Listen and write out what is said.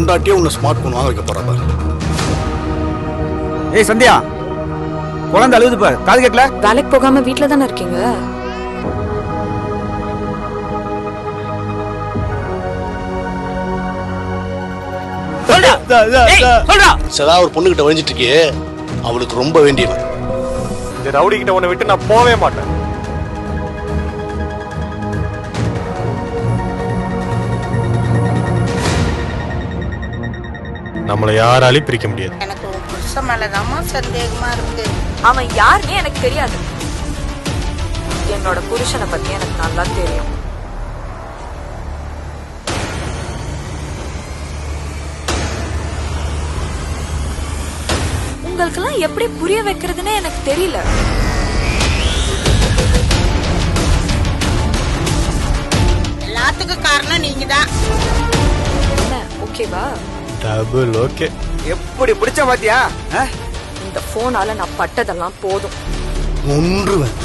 பொண்டாட்டியே உன்னை smart phone வாங்க வைக்க போறா பாரு. ஏய் சந்தியா, குழந்தை அழுகுது பாரு, காது கேட்கல? வேலைக்கு போகாம வீட்ல தானே இருக்கீங்க? சதா ஒரு பொண்ணுகிட்ட வழிஞ்சிட்டு இருக்கே, அவளுக்கு ரொம்ப வேண்டியவன். இந்த ரவுடி கிட்ட உன்னை விட்டு நான் போவே மாட்டேன். நம்மளை யாராலையும் பிரிக்க முடியாது. எனக்கு உன் புருஷன் மேலதாம்மா சந்தேகமா இருக்கு. அவன் யாருன்னு எனக்கு தெரியாது. என்னோட புருஷனை பத்தி எனக்கு நல்லா தெரியும். உங்களுக்கெல்லாம் எப்படி புரிய வைக்கிறதுன்னு எனக்கு தெரியல. எல்லாத்துக்கும் காரணம் நீங்க தான். என்ன ஓகேவா? Double okay. எப்படி பிடிச்ச பாத்தியா? இந்த போனால நான் பட்டதெல்லாம் போதும். ஒன்றுவன்